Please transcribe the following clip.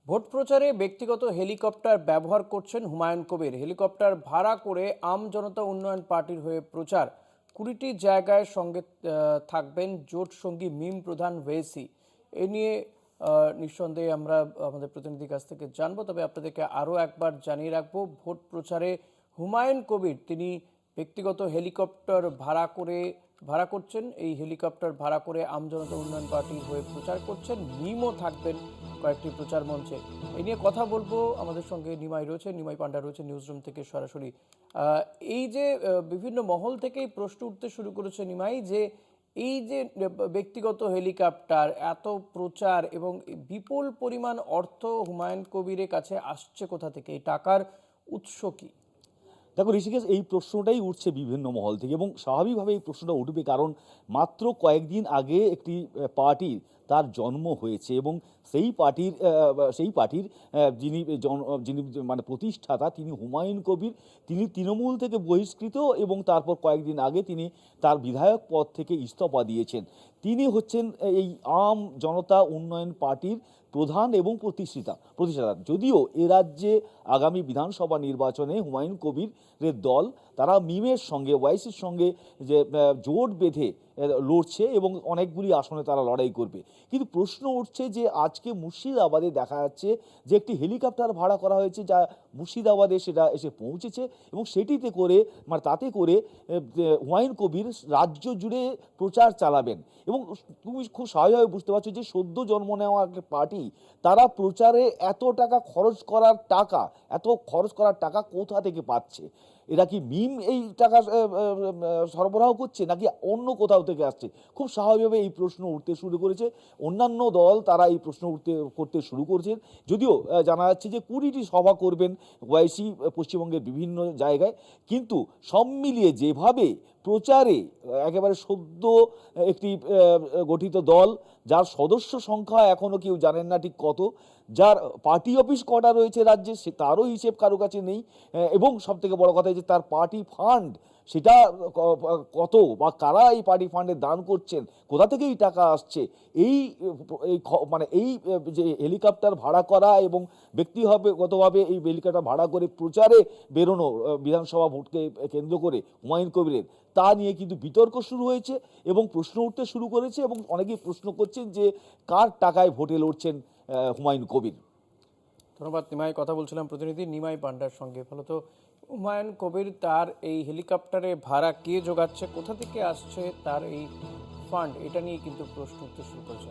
Vote প্রচারে ব্যক্তিগত helicopter ব্যবহার করছেন হুমায়ুন কবির। হেলিকপ্টার ভাড়া করে আম জনতা উন্নয়ন পার্টির হয়ে প্রচার। 20টি জায়গায় সঙ্গে থাকবেন জোট সঙ্গী মিম প্রধান ওয়েসি। এ নিয়ে নিঃসন্দেহে আমরা আমাদের প্রতিনিধির কাছ থেকে জানবো। তবে আপনাদেরকে আরও একবার জানিয়ে রাখবো, ভোট প্রচারে হুমায়ুন কবির তিনি ব্যক্তিগত হেলিকপ্টার ভাড়া করছেন। এই হেলিকপ্টার ভাড়া করে আমজনতা উন্নয়ন পার্টির হয়ে প্রচার করছেন। মিমও থাকবেন কয়েকটি প্রচার মঞ্চে। এই নিয়ে কথা বলবো। আমাদের সঙ্গে নিমাই পান্ডা রয়েছে নিউজ রুম থেকে সরাসরি। এই যে বিভিন্ন মহল থেকেই প্রশ্ন উঠতে শুরু করেছে নিমাই, যে এই যে ব্যক্তিগত হেলিকপ্টার, এত প্রচার এবং বিপুল পরিমাণ অর্থ হুমায়ুন কবিরের কাছে আসছে কোথা থেকে, এই টাকার উৎস কি? দেখো ঋষিকেশ, এই প্রশ্নটাই উঠছে বিভিন্ন মহল থেকে এবং স্বাভাবিকভাবে এই প্রশ্নটা উঠবে, কারণ মাত্র কয়েকদিন আগে একটি পার্টি তার জন্ম হয়েছে এবং সেই পার্টির যিনি মানে প্রতিষ্ঠাতা, তিনি হুমায়ুন কবির। তিনি তৃণমূল থেকে বহিষ্কৃত এবং তারপর কয়েকদিন আগে তিনি তার বিধায়ক পদ থেকে ইস্তফা দিয়েছেন। তিনি হচ্ছেন এই আম জনতা উন্নয়ন পার্টির প্রধান এবং প্রতিষ্ঠাতা। যদিও এ রাজ্যে আগামী বিধানসভা নির্বাচনে হুমায়ুন কবিরের দল তারা মিমের সঙ্গে, ওয়াইসির সঙ্গে যে জোট বেঁধে লড়ছে এবং অনেকগুলি আসনে তারা লড়াই করবে। কিন্তু প্রশ্ন উঠছে যে আজকে মুর্শিদাবাদে দেখা যাচ্ছে যে একটি হেলিকপ্টার ভাড়া করা হয়েছে, যা মুর্শিদাবাদে সেটা এসে পৌঁছেছে এবং সেটিতে করে তাতে করে হুমায়ুন কবির রাজ্য জুড়ে প্রচার চালাবেন। এবং তুমি খুব স্বাভাবিকভাবে বুঝতে পারছো যে সদ্য জন্ম নেওয়া একটা পার্টি, তারা প্রচারে এত খরচ করার টাকা কোথা থেকে পাচ্ছে? এরা কি মিম এই টাকা সরবরাহ করছে, নাকি অন্য কোথাও থেকে আসছে? খুব স্বাভাবিকভাবে এই প্রশ্ন উঠতে শুরু করেছে। অন্যান্য দল তারা এই প্রশ্ন করতে শুরু করেছেন। যদিও জানা যাচ্ছে যে 20টি সভা করবেন ওয়াইসি পশ্চিমবঙ্গের বিভিন্ন জায়গায়, কিন্তু সব মিলিয়ে যেভাবে প্রচারে একেবারে সদ্য একটি গঠিত দল, যার সদস্য সংখ্যা এখনও কেউ জানেন না ঠিক কত, যার পার্টি অফিস কটা রয়েছে রাজ্যে তারও হিসেব কারো কাছে নেই, এবং সবথেকে বড় কথা যে তার পার্টি ফান্ড সেটা কত বা কারা এই পার্টি ফান্ডে দান করছেন, কোথা থেকে এই টাকা আসছে, এই এই যে হেলিকপ্টার ভাড়া করা এবং ব্যক্তিগতভাবে এই হেলিকপ্টার ভাড়া করে প্রচারে বেরোনো বিধানসভা ভোটকে কেন্দ্র করে হুমায়ুন কবিরের, তা নিয়ে কিন্তু বিতর্ক শুরু হয়েছে এবং প্রশ্ন উঠতে শুরু করেছে এবং অনেকেই প্রশ্ন করছেন যে কার টাকায় ভোটে লড়ছেন হুমায়ুন কবির। ধন্যবাদ নিমাই। কথা বলছিলাম প্রতিনিধি নিমাই পান্ডার সঙ্গে। ফলত হুমায়ুন কবির তার এই হেলিকপ্টারে ভাড়া কে জোগাচ্ছে, কোথা থেকে আসছে তার এই ফান্ড, এটা নিয়ে কিন্তু প্রশ্ন উঠতে শুরু করেছে।